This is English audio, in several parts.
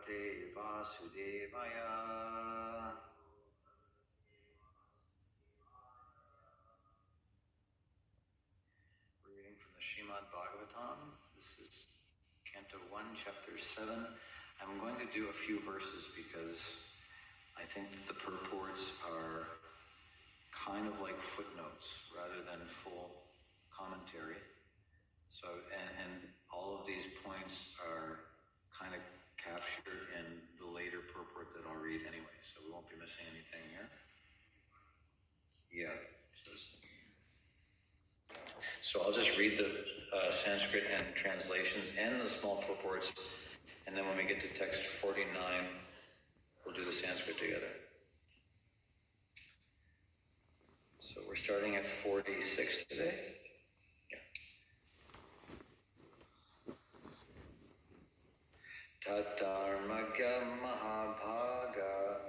Bhagavate Vasudevaya. We're reading from the Srimad Bhagavatam. This is Canto 1, Chapter 7. I'm going to do a few verses because I think that the purports are kind of like footnotes rather than full commentary. So, and all of these points are kind of captured in the later purport that I'll read anyway, so we won't be missing anything here. Yeah. So I'll just read the Sanskrit and translations and the small purports, and then when we get to text 49, we'll do the Sanskrit together. So we're starting at 46 today. Tatarmagya Mahabhaga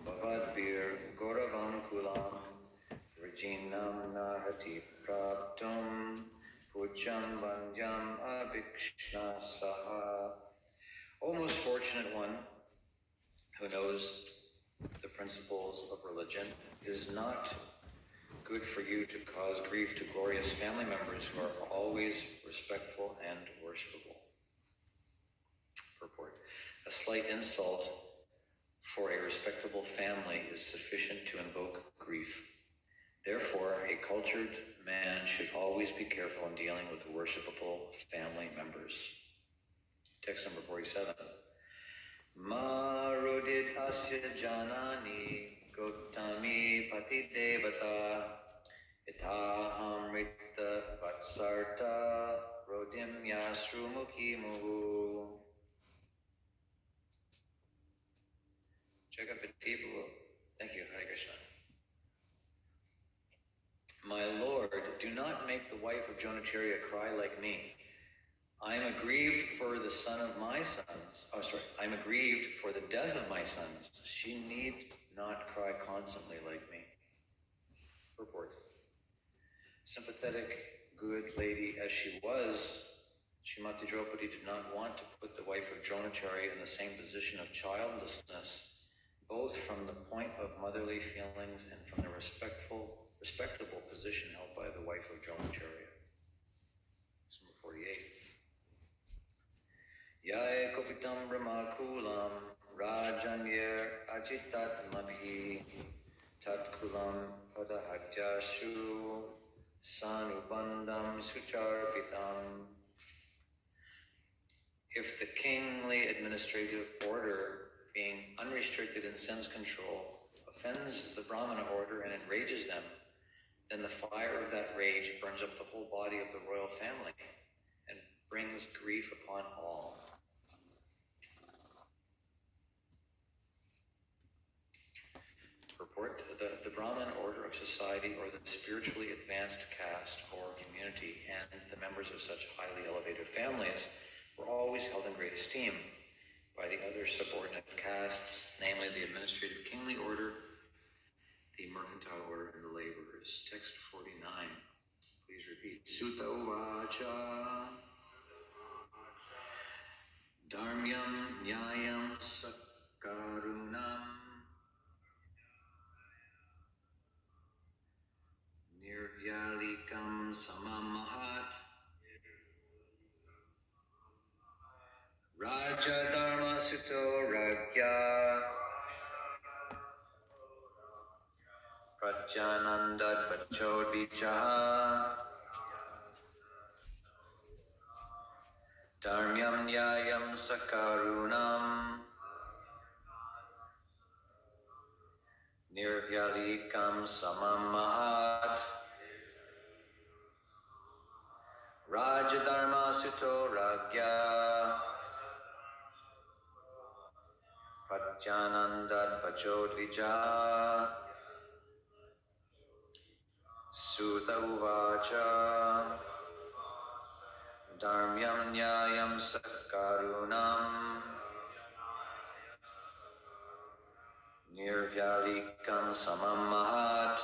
Bhavadbir Gauravam Kulam Virginam Nahati Praptum Pucham Vandyam Abhikshna Saha. O most fortunate one who knows the principles of religion, it is not good for you to cause grief to glorious family members who are always respectful and worshipable. Purport. A slight insult for a respectable family is sufficient to invoke grief. Therefore, a cultured man should always be careful in dealing with worshipable family members. Text number 47. Marudit asya janani gotami pati devata ita amrita vatsarta rodim yasrumukhi muhu. Thank you, Hare Krishna. My Lord, do not make the wife of Jonacharya cry like me. I am aggrieved for the son of my sons. I am aggrieved for the death of my sons. She need not cry constantly like me. Purport. Sympathetic, good lady as she was, Srimati Draupadi did not want to put the wife of Dronacharya in the same position of childlessness, both from the point of motherly feelings and from the respectable position held by the wife of Dronacharya. Number 48. Yaya kopitam brahmakulam rajanyer ajitat mabhi tatkulam padahatyashu sanubandam sucharpitam. If the kingly administrative order, being unrestricted in sense control, offends the Brahmana order and enrages them, then the fire of that rage burns up the whole body of the royal family and brings grief upon all. Purport. The Brahman order of society, or the spiritually advanced caste or community, and the members of such highly elevated families were always held in great esteem by the other subordinate castes, namely the administrative kingly order, the mercantile order, and the laborers. Text 49. Please repeat. Sutta uvacha dharmyam nyayam sakarunam nirvyalikam samamahat raja dharma sito ragya Prajanandat Vachodvichaha Dharmyam Nyayam Sakarunam Nirvyalikam Samamahat Rajadharma Sito Ragya Prajanandat Vachodvichaha Sutta Uvacha Dharmyam Nyayam Sakarunam Nirvyalikam Samamahat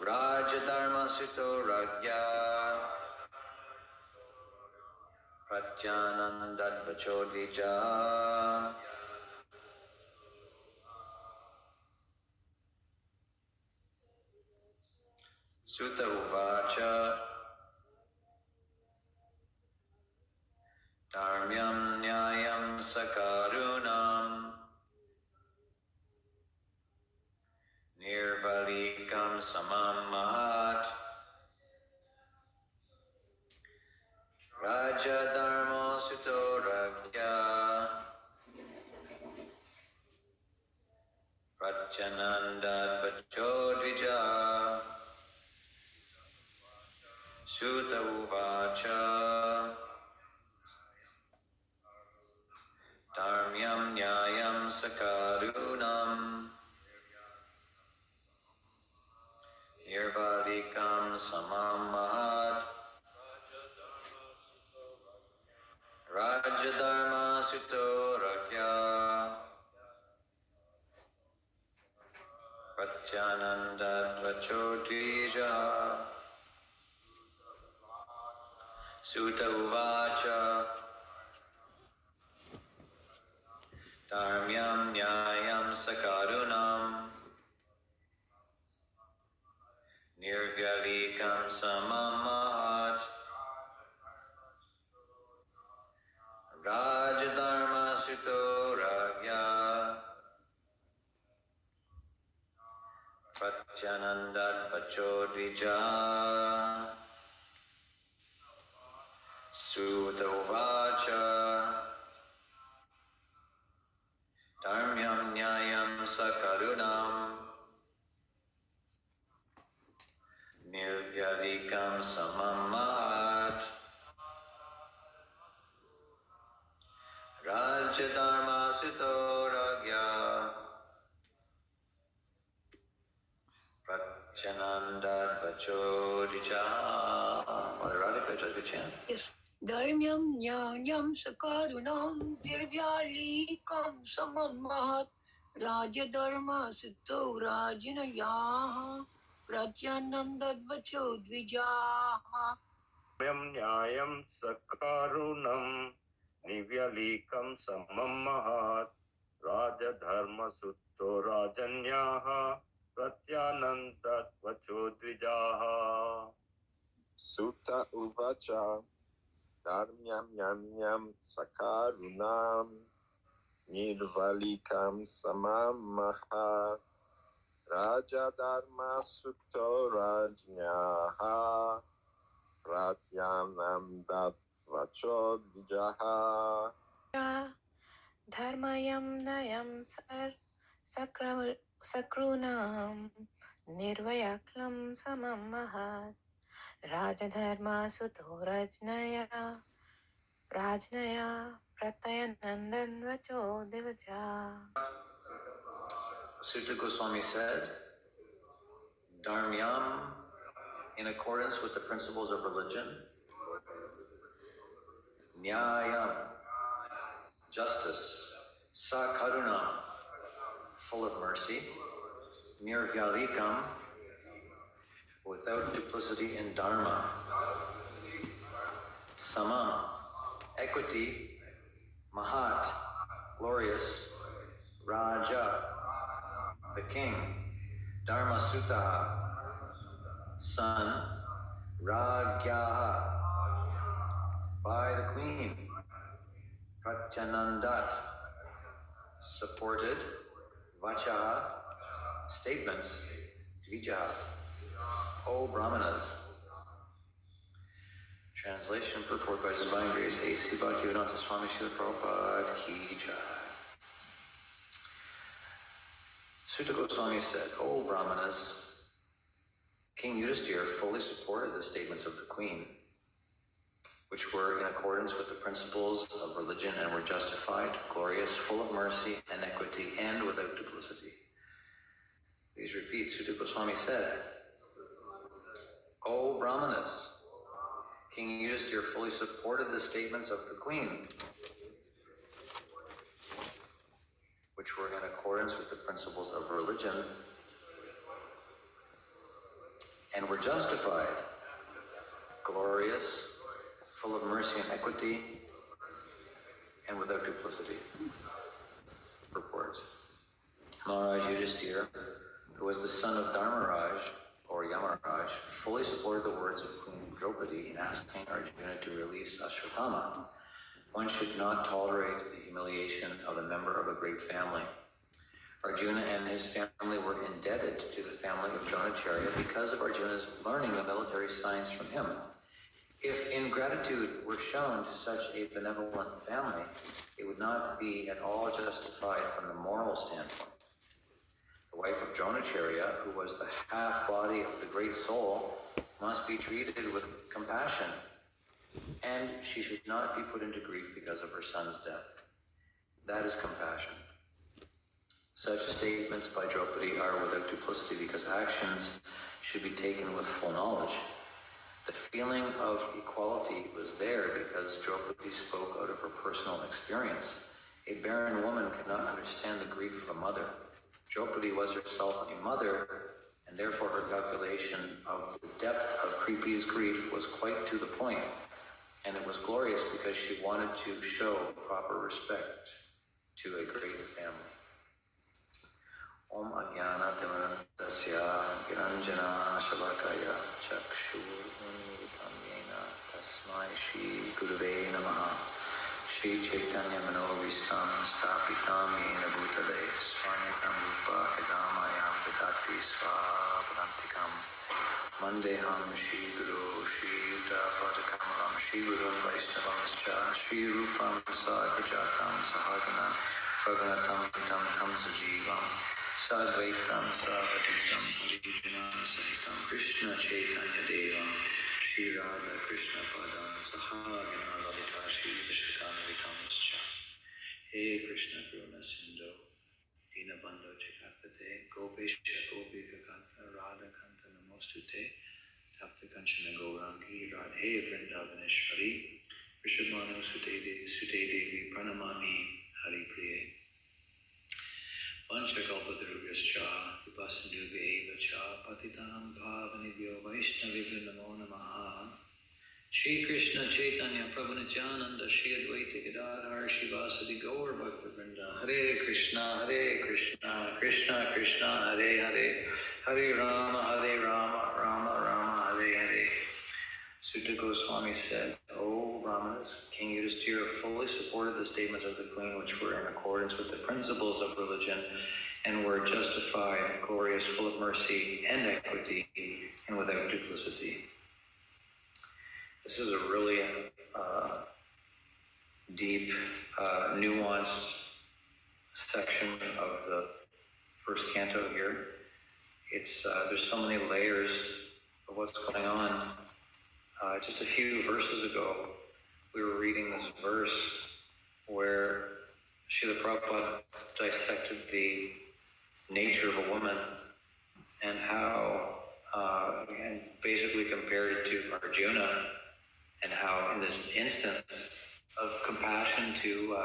Rajadharma Sito Ragya Pratyanandadvachodvija. Sutta uvacha. Dharmyam nyayam sakarunam. Nirvalikam samam mahat. Raja dharma sito ragya. Pratyanandadvachodvija. Sutta uvacha. Dharmyam nyayam sakarunam. Nirvalikam samam mahat. Raja dharma sito ragya. Pratyanandadvachodvija. Sutta uvacha. Dharmyam nyayam sakarunam. Nirvalikam samam mahat. Raja dharma sito ragya. Pratyanandadvachodvija. Sutta uvacha. Dharmyam nyayam sakarunam. Nirvyalikam samam mahat. Raja dharma sito ragya. Pratyanandadvachodvija. Mother Radhika, does it chant? Yes. Dharmyam nyayam sakarunam dirvyalikam samam mahat Raja dharma sito rajinayaha Pratyanandadvacho dvijaha. Nyayam sakarunam nivyalikam samam mahat Raja dharma sutto rajanyaha Pratyanandadvachodvijaha. Sutta uvacha dharmyam yam sakarunam nirvalikam samam mahat Raja dharma sutto rajnyaha pratyanandadvachodvijaha. Dharmayam nayam sakrunam nirvayaklam samam mahat Rajadharma suto rajnaya pratayanandan vacho devaja. Sutta Goswami said, Dharmyam, in accordance with the principles of religion. Nyayam, justice. Sakarunam, full of mercy. Nirvyalikam, without duplicity in Dharma. Samam, equity. Mahat, glorious. Raja, the king. Dharma Sutta, son. Ragyaha, by the queen. Pratyanandat, supported. Vachaha, statements. Dvijaha, O Brahmanas. Translation, purport by His Divine Grace A.C. Bhaktivedanta Swami Srila Prabhupada Ki Jai. Sutta Goswami said, O Brahmanas, King Yudhisthira fully supported the statements of the queen, which were in accordance with the principles of religion and were justified, glorious, full of mercy and equity, and without duplicity. Please repeat. Sutta Goswami said, O Brahmanas, King Yudhisthira fully supported the statements of the queen, which were in accordance with the principles of religion and were justified, glorious, full of mercy and equity, and without duplicity. Purport. Maharaj Yudhisthira, who was the son of Dharmaraj, or Yamaraj, fully supported the words of Queen Draupadi in asking Arjuna to release Ashwatthama. One should not tolerate the humiliation of a member of a great family. Arjuna and his family were indebted to the family of Dronacharya because of Arjuna's learning the military science from him. If ingratitude were shown to such a benevolent family, it would not be at all justified from the moral standpoint. The wife of Dronacharya, who was the half-body of the great soul, must be treated with compassion, and she should not be put into grief because of her son's death. That is compassion. Such statements by Draupadi are without duplicity because actions should be taken with full knowledge. The feeling of equality was there because Draupadi spoke out of her personal experience. A barren woman cannot understand the grief of a mother. Draupadi was herself a mother, and therefore her calculation of the depth of Kripi's grief was quite to the point, and it was glorious because she wanted to show proper respect to a great family. Om Ajnana Timirandasya Giranjana Shalakaya Chakshur Unmilitam Yena Tasmai Shri Gurave Namaha Shri Chaitanya Manovistam Stapitam Yena Bhutale Swanyakam Rupa Kadamayam Vidati Svapadantikam Mandeham Shri Guru Shri Yuta Padakamalam Shri Guru Vaishnavamscha Shri Rupam Sagrajatam Sahagana Praganatam Tam Tam Sajivam Sadvaitam Savatitam Parijanam Sahitam Krishna Chaitanya Devam Shri Radha Krishna Padam Sahagana Lalita Shri Vishakanavitam Vascha He Krishna Karuna Sindhu Dinabandho Chakapate Gopesha Gopika Kanta Radha Kanta Namostute Tapta Kanchana Gaurangi Radhe Vrindavaneshwari Vishamano Sute Devi Pranamami Hari Priye Panchakalpatarubhyascha Vipasandubhya cha Patitanam Bhavanibhyo Vaishnavibhyo Namo Namaha Shri Krishna Chaitanya Prabhu Nityananda Shri Advaita Gadadhar Shivasadi Gaur Bhakta Vrinda Hare Krishna Krishna Krishna Hare Hare Hare Rama Rama Rama Hare Hare. Sutta Goswami said, O Brahmanas, King Yudhisthira fully supported the statements of the Queen which were in accordance with the principles of religion and were justified, glorious, full of mercy and equity, and without duplicity. This is a really deep, nuanced section of the first canto here. It's there's so many layers of what's going on. Just a few verses ago, we were reading this verse where Srila Prabhupada dissected the nature of a woman and how, and basically compared it to Arjuna, and how in this instance of compassion to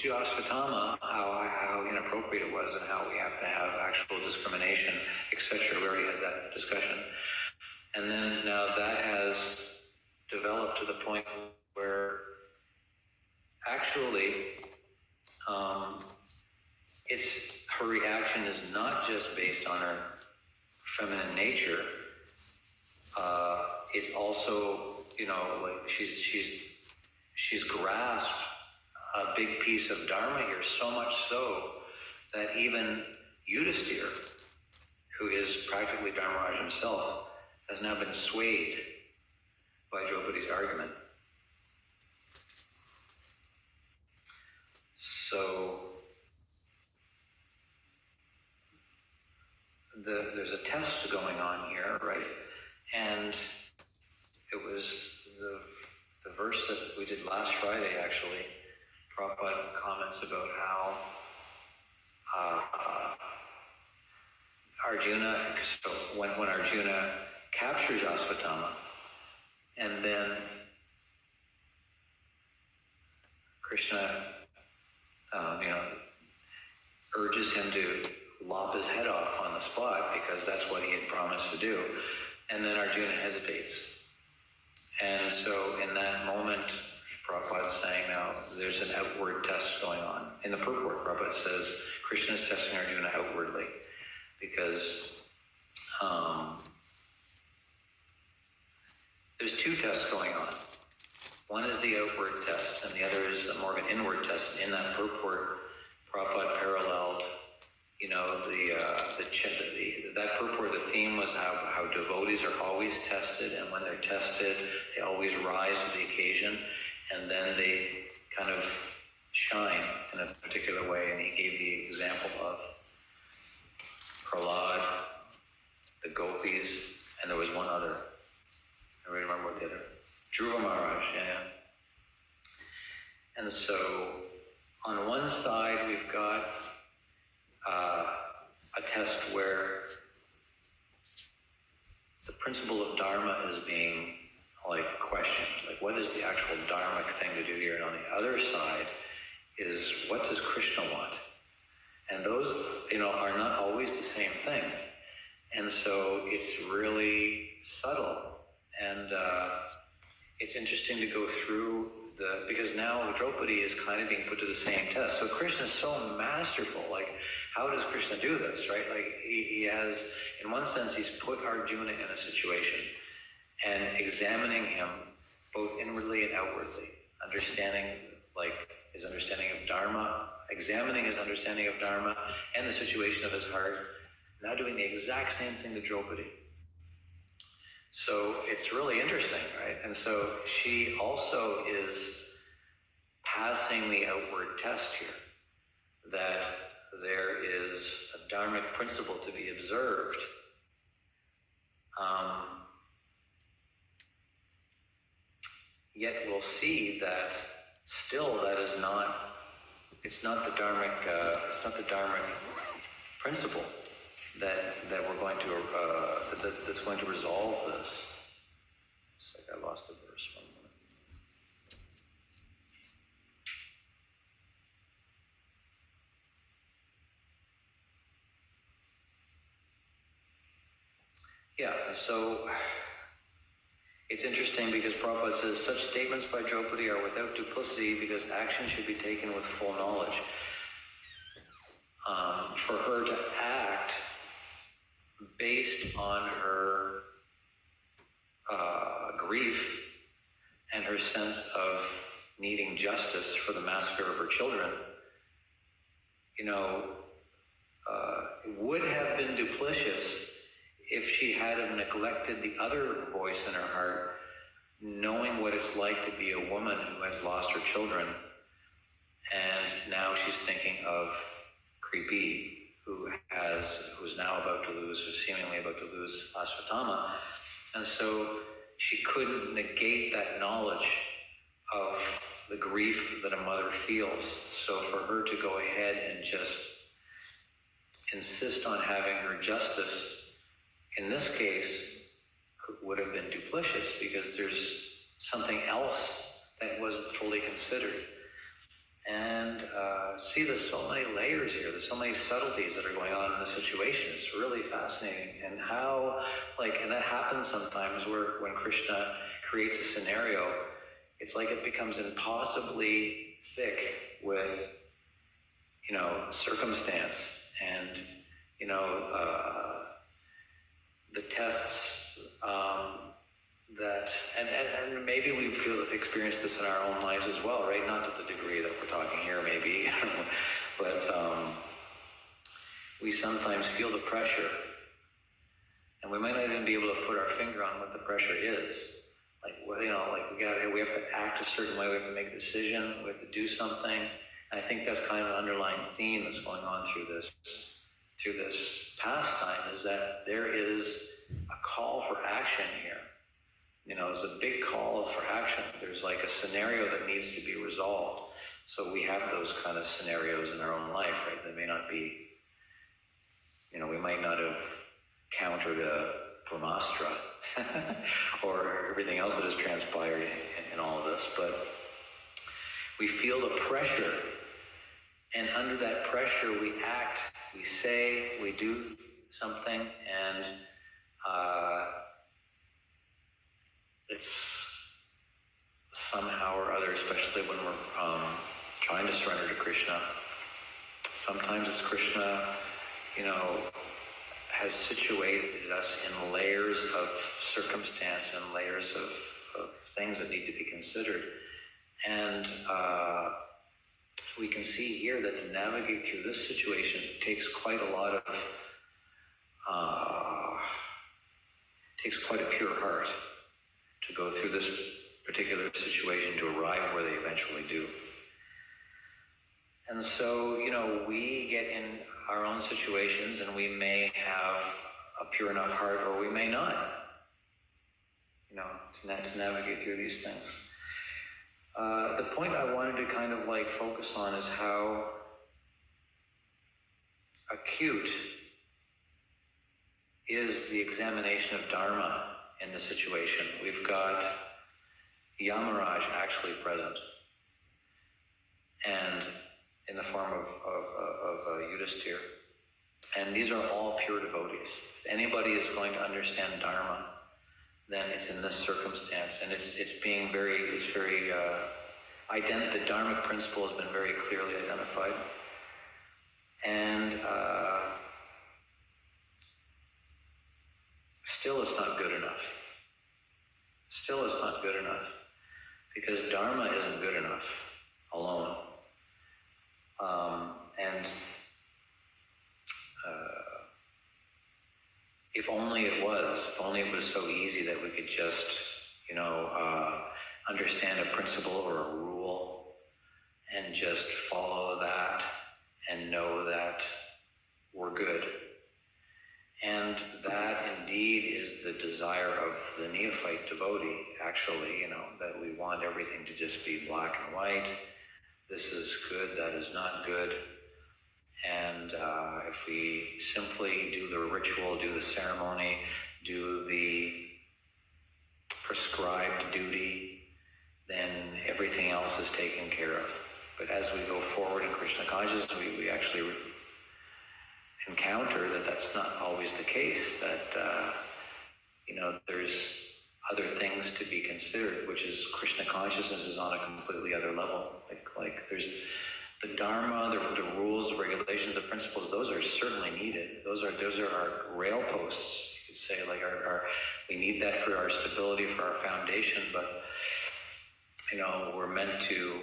Ashwatthama, how inappropriate it was and how we have to have actual discrimination, etc. We already had that discussion. And then now that has developed to the point where actually her reaction is not just based on her feminine nature. It's also, like she's grasped a big piece of dharma here, so much so that even Yudhisthira, who is practically Dharmaraj himself, has now been swayed by Draupadi's argument. So there's a test going on here, right? And it was the verse that we did last Friday, actually. Prabhupada comments about how Arjuna, so when Arjuna captures Ashwatthama, and then Krishna, urges him to lop his head off on the spot because that's what he had promised to do. And then Arjuna hesitates. And so in that moment, Prabhupada's saying now there's an outward test going on. In the purport, Prabhupada says Krishna is testing Arjuna outwardly because there's two tests going on. One is the outward test, and the other is more of an inward test. In that purport, Prabhupada paralleled, that purport, the theme was how devotees are always tested, and when they're tested, they always rise to the occasion, and then they kind of shine in a particular way. And he gave the example of Prahlad, the gopis, and there was one other. I don't remember what the other. Dhruva Maharaj, yeah. And so, on one side, we've got a test where the principle of Dharma is being questioned. Like, what is the actual Dharmic thing to do here? And on the other side is, what does Krishna want? And those, are not always the same thing. And so it's really subtle. And it's interesting to go through because now Draupadi is kind of being put to the same test. So Krishna is so masterful. Like, how does Krishna do this, right? Like, he has, in one sense, he's put Arjuna in a situation and examining him both inwardly and outwardly, understanding, his understanding of Dharma, examining his understanding of Dharma and the situation of his heart, now doing the exact same thing to Draupadi. So it's really interesting, right? And so she also is passing the outward test here, that there is a dharmic principle to be observed. Yet we'll see that still that is not, it's not the dharmic principle that we're going to that's going to resolve this. It's like I lost the verse 1 minute. Yeah, so it's interesting because Prabhupada says such statements by Draupadi are without duplicity because action should be taken with full knowledge. For her to act based on her grief and her sense of needing justice for the massacre of her children, would have been duplicitous if she had have neglected the other voice in her heart, knowing what it's like to be a woman who has lost her children, and now she's thinking of Kripi, who's now about to lose, or seemingly about to lose Ashwatthama. And so she couldn't negate that knowledge of the grief that a mother feels. So for her to go ahead and just insist on having her justice, in this case, would have been duplicitous because there's something else that wasn't fully considered. And see, there's so many layers here. There's so many subtleties that are going on in the situation. It's really fascinating. And how, and that happens sometimes when Krishna creates a scenario, it's like it becomes impossibly thick with, circumstance and, the tests and maybe we experience this in our own lives as well, right? Not to the degree that we're talking here, maybe, but we sometimes feel the pressure, and we might not even be able to put our finger on what the pressure is. We have to act a certain way. We have to make a decision. We have to do something. And I think that's kind of an underlying theme that's going on through this pastime, is that there is a call for action here. There's a big call for action. There's like a scenario that needs to be resolved. So we have those kind of scenarios in our own life, right? That may not be, we might not have countered a Brahmastra or everything else that has transpired in all of this, but we feel the pressure, and under that pressure we act, we say, we do something, and it's somehow or other, especially surrender to Krishna. Sometimes it's Krishna, has situated us in layers of circumstance and layers of things that need to be considered. And we can see here that to navigate through this situation takes quite a pure heart to go through this particular situation to arrive where they eventually do. And so, we get in our own situations and we may have a pure enough heart or we may not, to navigate through these things. The point I wanted to kind of focus on is how acute is the examination of Dharma in the situation. We've got Yamaraj actually present, and in the form of Yudhisthira. And these are all pure devotees. If anybody is going to understand Dharma, then it's in this circumstance, and it's very the Dharmic principle has been very clearly identified. And still it's not good enough. Still it's not good enough, because Dharma isn't good enough alone. If only it was so easy that we could just, understand a principle or a rule and just follow that and know that we're good. And that indeed is the desire of the neophyte devotee, actually, that we want everything to just be black and white. This is good, that is not good. And if we simply do the ritual, do the ceremony, do the prescribed duty, then everything else is taken care of. But as we go forward in Krishna consciousness, we actually encounter that that's not always the case, that, there's other things to be considered, which is Krishna consciousness is on a completely other level. Like there's the Dharma, the rules, the regulations, the principles, those are certainly needed. Those are our rail posts, you could say, we need that for our stability, for our foundation, but we're meant to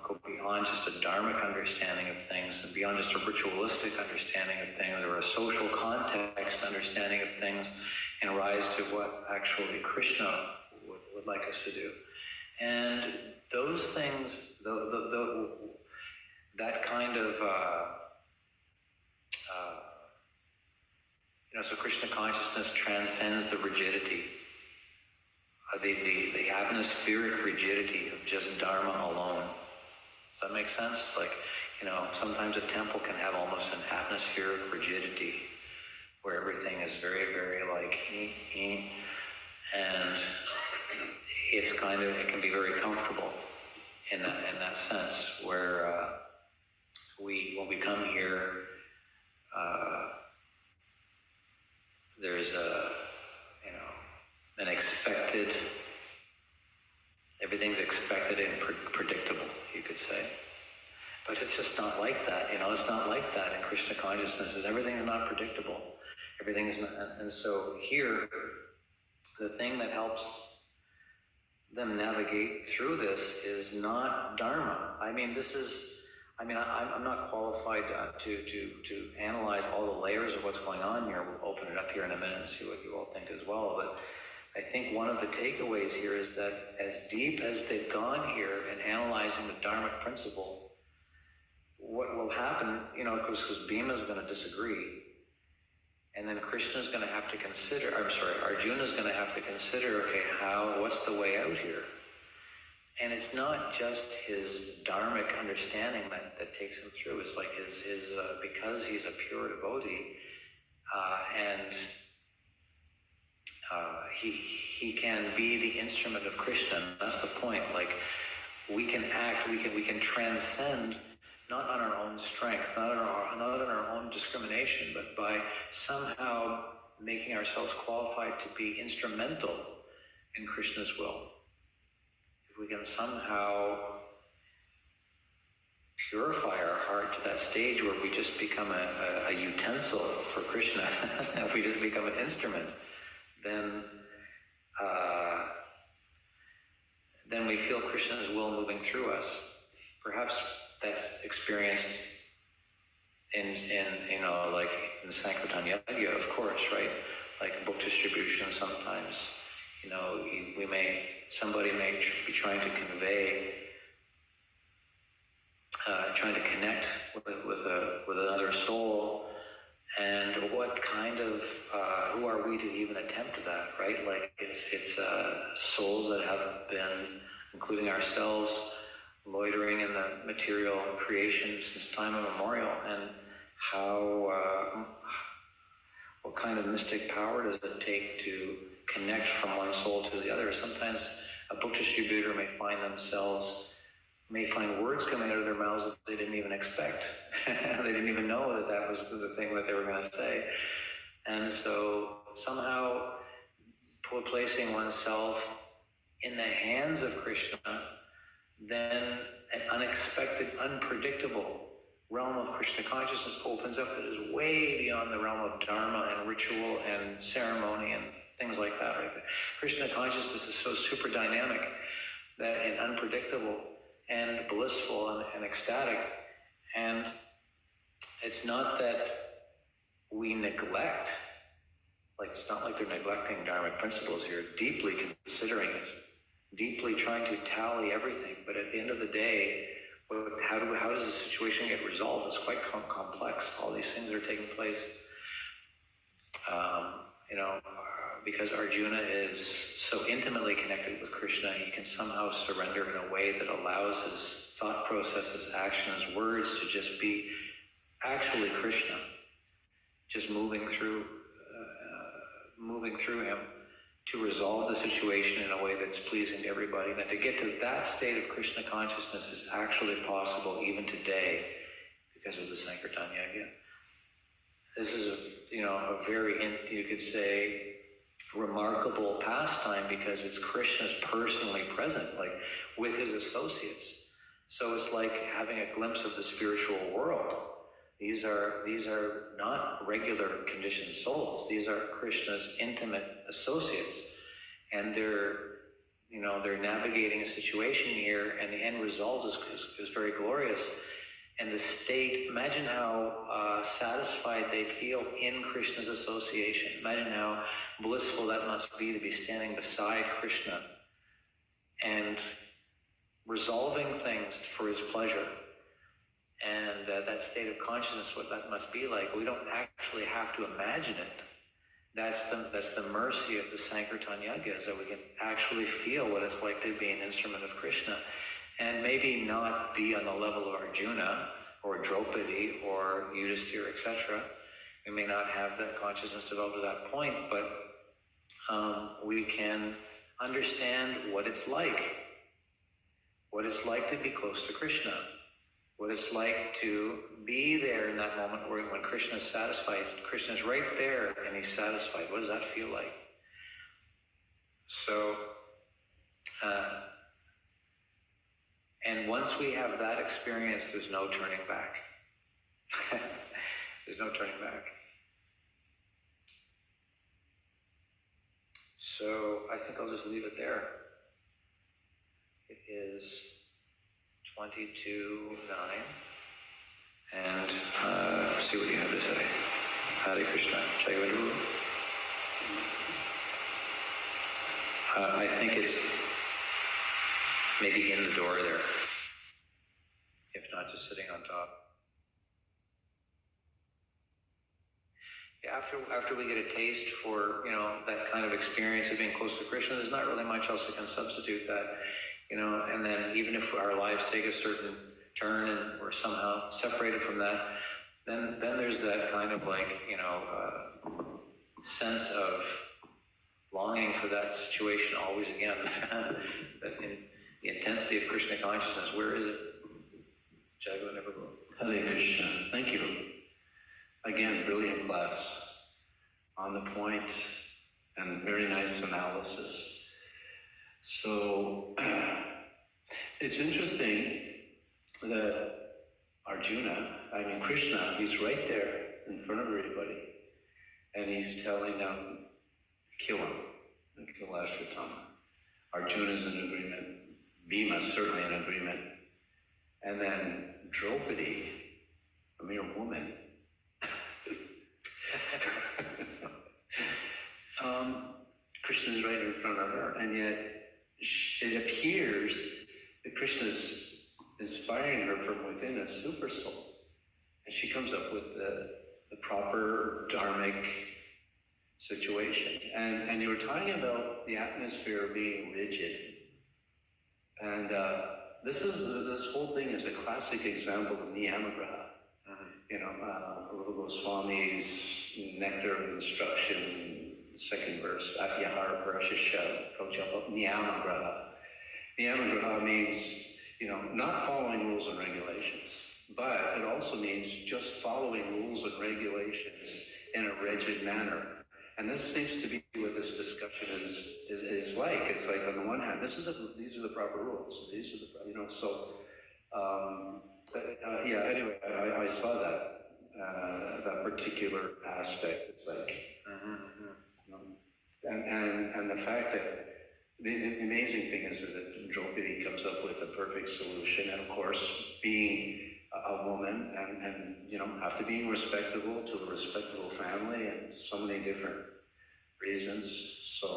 go beyond just a dharmic understanding of things and beyond just a ritualistic understanding of things or a social context understanding of things and rise to what actually Krishna would like us to do. And those things, that kind of, so Krishna consciousness transcends the rigidity, the atmospheric rigidity of just Dharma alone. Does that make sense? Sometimes a temple can have almost an atmospheric rigidity where everything is very, very and it can be very comfortable in that sense, where when we come here, there's an expected, everything's expected and predictable, you could say. But it's just not like that, it's not like that in Krishna consciousness. Everything is not predictable. Everything is not, and so here, the thing that helps them navigate through this is not Dharma. I'm not qualified to analyze all the layers of what's going on here. We'll open it up here in a minute and see what you all think as well. But I think one of the takeaways here is that as deep as they've gone here in analyzing the Dharmic principle, what will happen, because Bhima's going to disagree, and then Krishna's going to have to consider, Arjuna's going to have to consider, what's the way out here? And it's not just his dharmic understanding that takes him through. It's like his because he's a pure devotee, and he can be the instrument of Krishna. That's the point. We can act, we can transcend, not on our own strength, not on our own discrimination, but by somehow making ourselves qualified to be instrumental in Krishna's will. If we can somehow purify our heart to that stage where we just become a utensil for Krishna, if we just become an instrument, then we feel Krishna's will moving through us. Perhaps that's experienced in like in the Sankirtan Yajna, of course, right? Like book distribution sometimes, somebody may be trying to convey, trying to connect with another soul, and what kind of, who are we to even attempt that, right? Like it's souls that have been, including ourselves, loitering in the material creation since time immemorial, and what kind of mystic power does it take to connect from one soul to the other? Sometimes a book distributor may find words coming out of their mouths that they didn't even expect. They didn't even know that was the thing that they were going to say. And so somehow placing oneself in the hands of Krishna, then an unexpected, unpredictable realm of Krishna consciousness opens up that is way beyond the realm of dharma and ritual and ceremony and things like that, right? Krishna consciousness is so super dynamic and unpredictable and blissful and ecstatic. And it's not that we neglect, like it's not like they're neglecting dharmic principles here, deeply considering it, deeply trying to tally everything. But at the end of the day, how does the situation get resolved? It's quite complex. All these things are taking place, because Arjuna is so intimately connected with Krishna, he can somehow surrender in a way that allows his thought process, his actions, words to just be actually Krishna, just moving through him to resolve the situation in a way that's pleasing to everybody. And to get to that state of Krishna consciousness is actually possible even today because of the Sankirtan Yajna. This is a very, you could say, remarkable pastime because it's Krishna's personally present, like with his associates. So it's like having a glimpse of the spiritual world. These are not regular conditioned souls. These are Krishna's intimate associates, and they're navigating a situation here, and the end result is very glorious. And the state, imagine how satisfied they feel in Krishna's association. Imagine how blissful that must be to be standing beside Krishna and resolving things for his pleasure. And that state of consciousness, what that must be like, we don't actually have to imagine it. That's the mercy of the Sankirtan Yajna, is that we can actually feel what it's like to be an instrument of Krishna. And maybe not be on the level of Arjuna or Draupadi or Yudhisthira, etc. We may not have that consciousness developed at that point, but we can understand what it's like to be close to Krishna, what it's like to be there in that moment where when Krishna is satisfied, Krishna's right there and he's satisfied. What does that feel like? So, and once we have that experience, there's no turning back. There's no turning back. So I think I'll just leave it there. It is 22:09. And see what you have to say. Hare Krishna. Jai Guru. I think it's maybe in the door there. If not, just sitting on top. Yeah, after we get a taste for, that kind of experience of being close to Krishna, there's not really much else that can substitute that, and then even if our lives take a certain turn and we're somehow separated from that, then there's that kind of sense of longing for that situation always again. That in the intensity of Krishna consciousness, where is it? Jago never go. Hare Krishna. Thank you. Again, brilliant class. On the point and very nice analysis. So it's interesting that Arjuna, Krishna, he's right there in front of everybody. And he's telling them, kill him, and kill Ashwatthama. Arjuna's in agreement. Bhima's certainly in agreement. And then Draupadi, a mere woman, Krishna's right in front of her, and yet it appears that Krishna's inspiring her from within a super soul. And she comes up with the proper dharmic situation. And you were talking about the atmosphere being rigid. And this whole thing is a classic example of Niyamagraha. Rupa Goswami's Nectar of Instruction, second verse, Atyahara Parashasha, Prajapa, Niyamagraha. Niyamagraha means, not following rules and regulations, but it also means just following rules and regulations in a rigid manner. And this seems to be what this discussion is like. It's like, on the one hand, these are the proper rules. These are the, anyway, I saw that particular aspect. It's like, and the fact that the amazing thing is that Draupadi comes up with a perfect solution, and of course, being a woman and have to be respectable to a respectable family and so many different reasons. So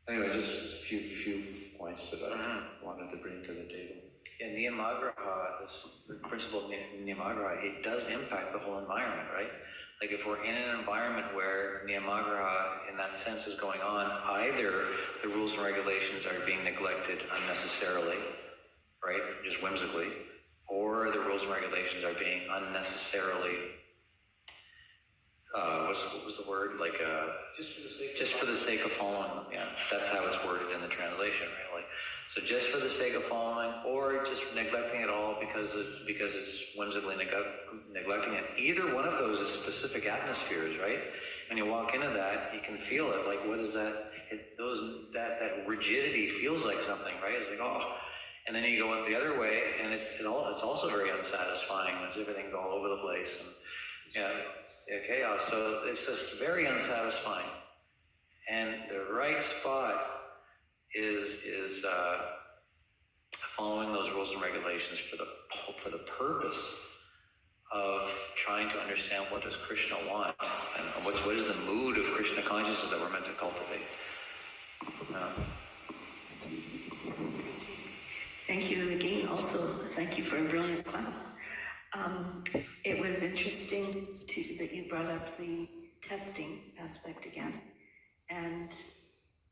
anyway, just a few points that I wanted to bring to the table. Yeah, Niyamagraha, the principle of Niyamagraha, it does impact the whole environment, right? Like if we're in an environment where Niyamagraha in that sense is going on, either the rules and regulations are being neglected unnecessarily, right, just whimsically, or the rules and regulations are being unnecessarily, what was the word? Like, just for the sake of following them. Yeah, that's how it's worded in the translation, right? Like, so just for the sake of following, or just neglecting it all because it's whimsically neglecting it. Either one of those is specific atmospheres, right? When you walk into that, you can feel it. Like, what is that? That rigidity feels like something, right? It's like, oh. And then you go the other way, and it's also very unsatisfying. It's everything's all over the place, and chaos. So it's just very unsatisfying. And the right spot is following those rules and regulations for the purpose of trying to understand what does Krishna want, and what is the mood of Krishna consciousness that we're meant to cultivate. Thank you again. Also, thank you for a brilliant class. It was interesting that you brought up the testing aspect again. And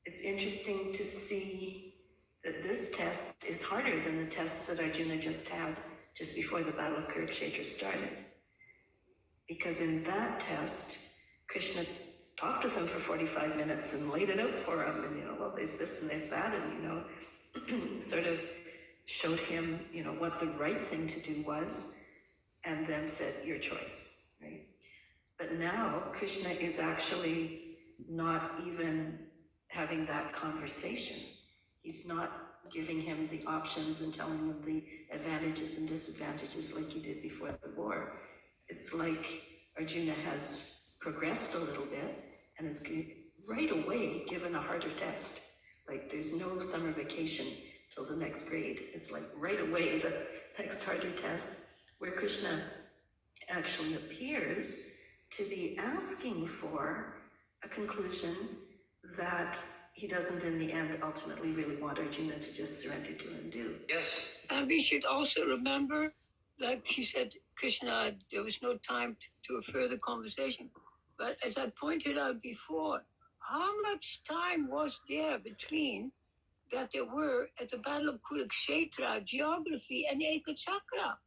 it's interesting to see that this test is harder than the test that Arjuna just had just before the Battle of Kurukshetra started. Because in that test, Krishna talked with him for 45 minutes and laid it out for him. And, well, there's this and there's that. And, sort of showed him, what the right thing to do was, and then said, your choice, right? But now Krishna is actually not even having that conversation. He's not giving him the options and telling him the advantages and disadvantages like he did before the war. It's like Arjuna has progressed a little bit and is right away given a harder test. Like there's no summer vacation till the next grade. It's like right away the next harder test, where Krishna actually appears to be asking for a conclusion that he doesn't in the end ultimately really want Arjuna to just surrender to and do. Yes. And we should also remember, like he said, Krishna, there was no time to a further conversation. But as I pointed out before, how much time was there between that there were at the Battle of Kurukshetra, geography and Ekachakra?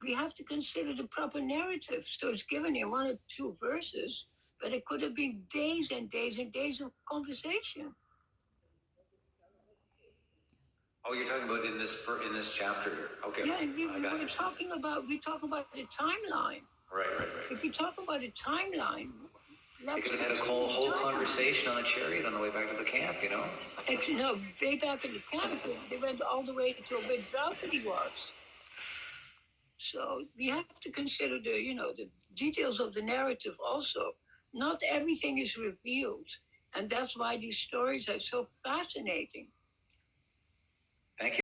We have to consider the proper narrative. So it's given in 1 or 2 verses, but it could have been days and days and days of conversation. Oh, you're talking about in this chapter here. Okay. Yeah, we're talking about the timeline. Right. If we talk about a timeline, They could have had a whole conversation on the chariot on the way back to the camp, No, way back in the camp, they went all the way to where Draupadi was. So we have to consider the details of the narrative also. Not everything is revealed, and that's why these stories are so fascinating. Thank you.